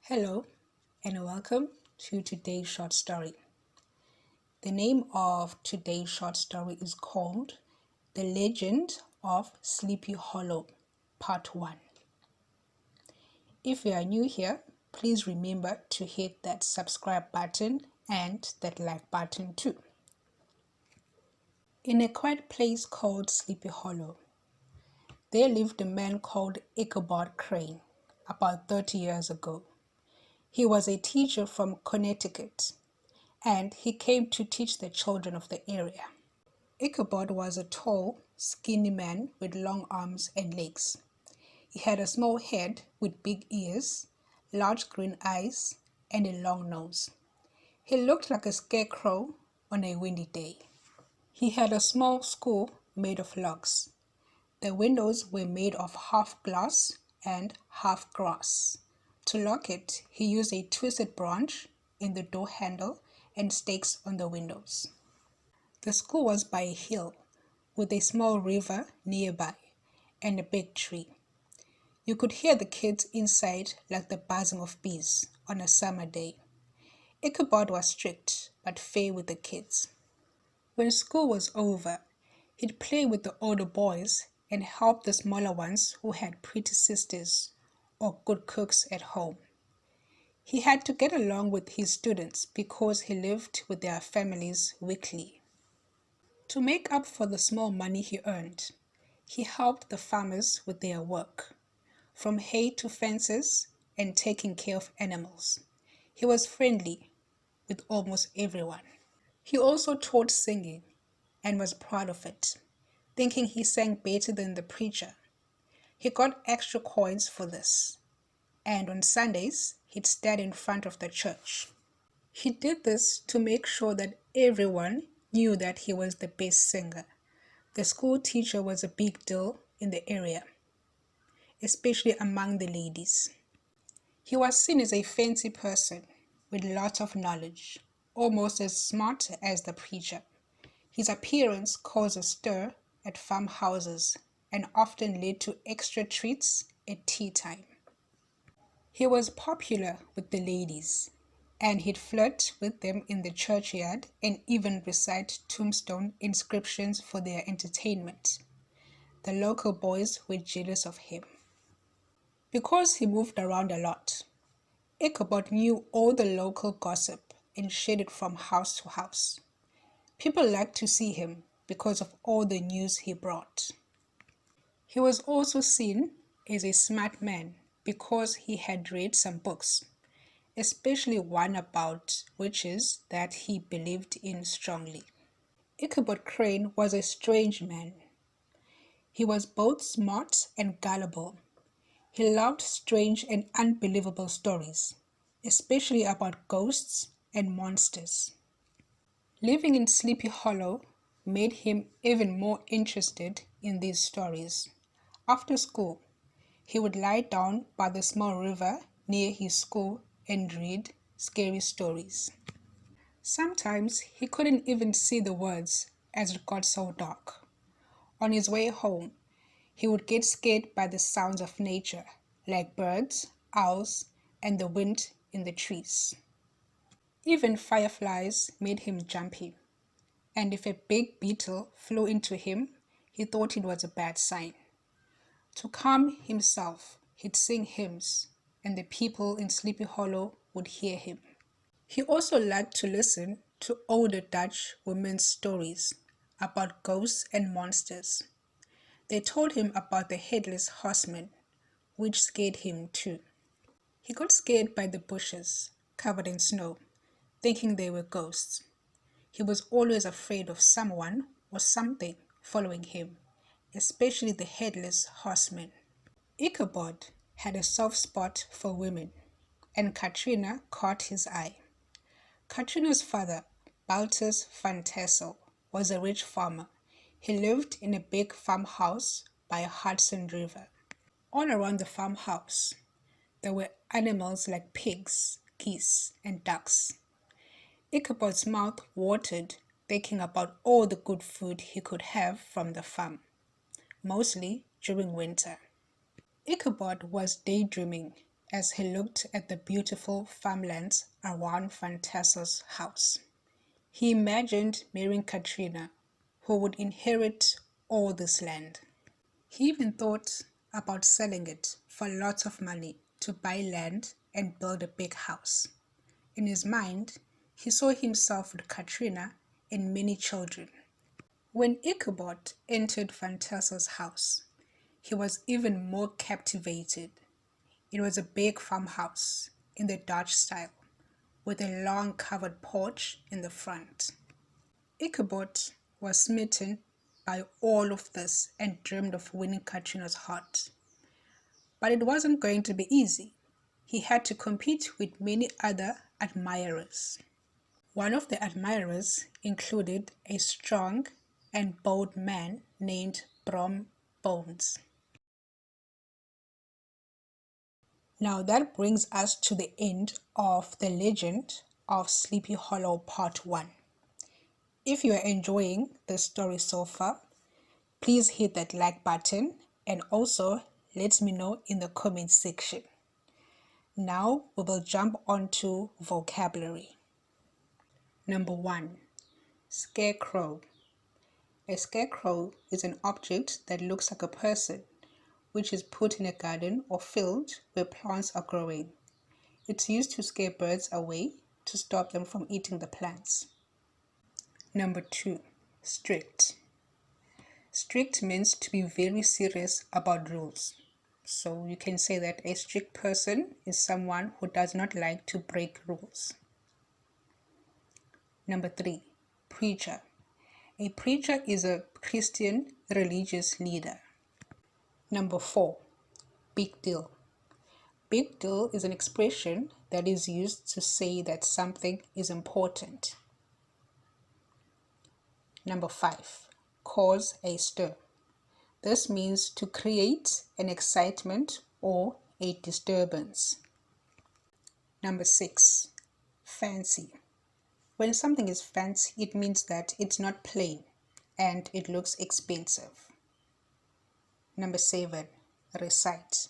Hello and welcome to today's short story. The name of today's short story is called The Legend of Sleepy Hollow, Part 1. If you are new here, please remember to hit that subscribe button and that like button too. In a quiet place called Sleepy Hollow, there lived a man called Ichabod Crane about 30 years ago. He was a teacher from Connecticut, and he came to teach the children of the area. Ichabod was a tall, skinny man with long arms and legs. He had a small head with big ears, large green eyes, and a long nose. He looked like a scarecrow on a windy day. He had a small school made of logs. The windows were made of half glass and half grass. To lock it, he used a twisted branch in the door handle and stakes on the windows. The school was by a hill with a small river nearby and a big tree. You could hear the kids inside like the buzzing of bees on a summer day. Ichabod was strict but fair with the kids. When school was over, he'd play with the older boys and help the smaller ones who had pretty sisters or good cooks at home. He had to get along with his students because he lived with their families weekly. To make up for the small money he earned, he helped the farmers with their work, from hay to fences and taking care of animals. He was friendly with almost everyone. He also taught singing and was proud of it, thinking he sang better than the preacher. He got extra coins for this, and on Sundays, he'd stand in front of the church. He did this to make sure that everyone knew that he was the best singer. The school teacher was a big deal in the area, especially among the ladies. He was seen as a fancy person with lots of knowledge, almost as smart as the preacher. His appearance caused a stir at farmhouses and often led to extra treats at tea time. He was popular with the ladies, and he'd flirt with them in the churchyard and even recite tombstone inscriptions for their entertainment. The local boys were jealous of him. Because he moved around a lot, Ichabod knew all the local gossip and shared it from house to house. People liked to see him because of all the news he brought. He was also seen as a smart man because he had read some books, especially one about witches that he believed in strongly. Ichabod Crane was a strange man. He was both smart and gullible. He loved strange and unbelievable stories, especially about ghosts and monsters. Living in Sleepy Hollow made him even more interested in these stories. After school, he would lie down by the small river near his school and read scary stories. Sometimes he couldn't even see the words as it got so dark. On his way home, he would get scared by the sounds of nature, like birds, owls, and the wind in the trees. Even fireflies made him jumpy, and if a big beetle flew into him, he thought it was a bad sign. To calm himself, he'd sing hymns, and the people in Sleepy Hollow would hear him. He also liked to listen to older Dutch women's stories about ghosts and monsters. They told him about the headless horseman, which scared him too. He got scared by the bushes covered in snow, thinking they were ghosts. He was always afraid of someone or something following him, especially the headless horseman. Ichabod had a soft spot for women, and Katrina caught his eye. Katrina's father, Baltus van Tassel, was a rich farmer. He lived in a big farmhouse by a Hudson River. All around the farmhouse, there were animals like pigs, geese, and ducks. Ichabod's mouth watered thinking about all the good food he could have from the farm, mostly during winter. Ichabod was daydreaming as he looked at the beautiful farmlands around Fantassa's house. He imagined marrying Katrina, who would inherit all this land. He even thought about selling it for lots of money to buy land and build a big house. In his mind, he saw himself with Katrina and many children. When Ichabod entered Fantassa's house, he was even more captivated. It was a big farmhouse in the Dutch style, with a long covered porch in the front. Ichabod was smitten by all of this and dreamed of winning Katrina's heart. But it wasn't going to be easy. He had to compete with many other admirers. One of the admirers included a strong and bold man named Brom Bones. Now that brings us to the end of the legend of Sleepy Hollow Part 1. If you are enjoying the story so far, please hit that like button and also let me know in the comment section. Now we will jump onto vocabulary. Number 1. Scarecrow. A scarecrow is an object that looks like a person, which is put in a garden or field where plants are growing. It's used to scare birds away to stop them from eating the plants. Number 2. Strict. Strict means to be very serious about rules. So you can say that a strict person is someone who does not like to break rules. Number 3. Preacher. A preacher is a Christian religious leader. Number 4. Big deal. Big deal is an expression that is used to say that something is important. Number 5. Cause a stir. This means to create an excitement or a disturbance. Number 6. Fancy. When something is fancy, it means that it's not plain and it looks expensive. Number 7. Recite.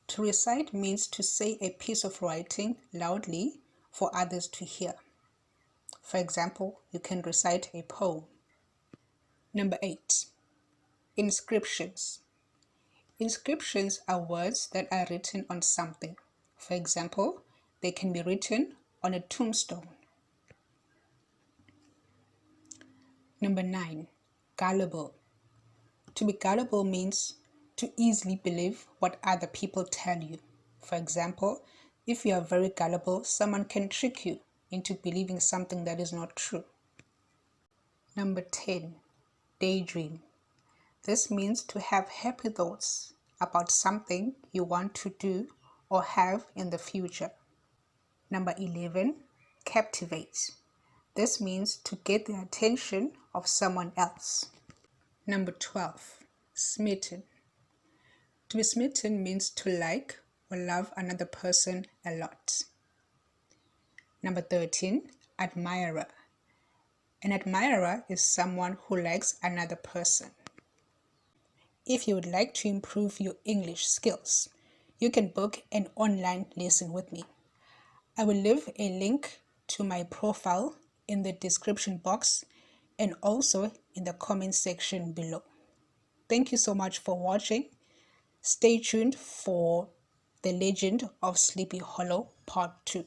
To recite means to say a piece of writing loudly for others to hear. For example, you can recite a poem. Number 8. Inscriptions. Inscriptions are words that are written on something. For example, they can be written on a tombstone. Number 9. Gullible. To be gullible means to easily believe what other people tell you. For example, if you are very gullible, someone can trick you into believing something that is not true. Number 10. Daydream. This means to have happy thoughts about something you want to do or have in the future. Number 11. Captivate. This means to get the attention of someone else. Number 12. Smitten. To be smitten means to like or love another person a lot. Number 13. Admirer. An admirer is someone who likes another person. If you would like to improve your English skills, you can book an online lesson with me. I will leave a link to my profile in the description box and also in the comment section below. Thank you so much for watching. Stay tuned for the legend of Sleepy Hollow Part 2.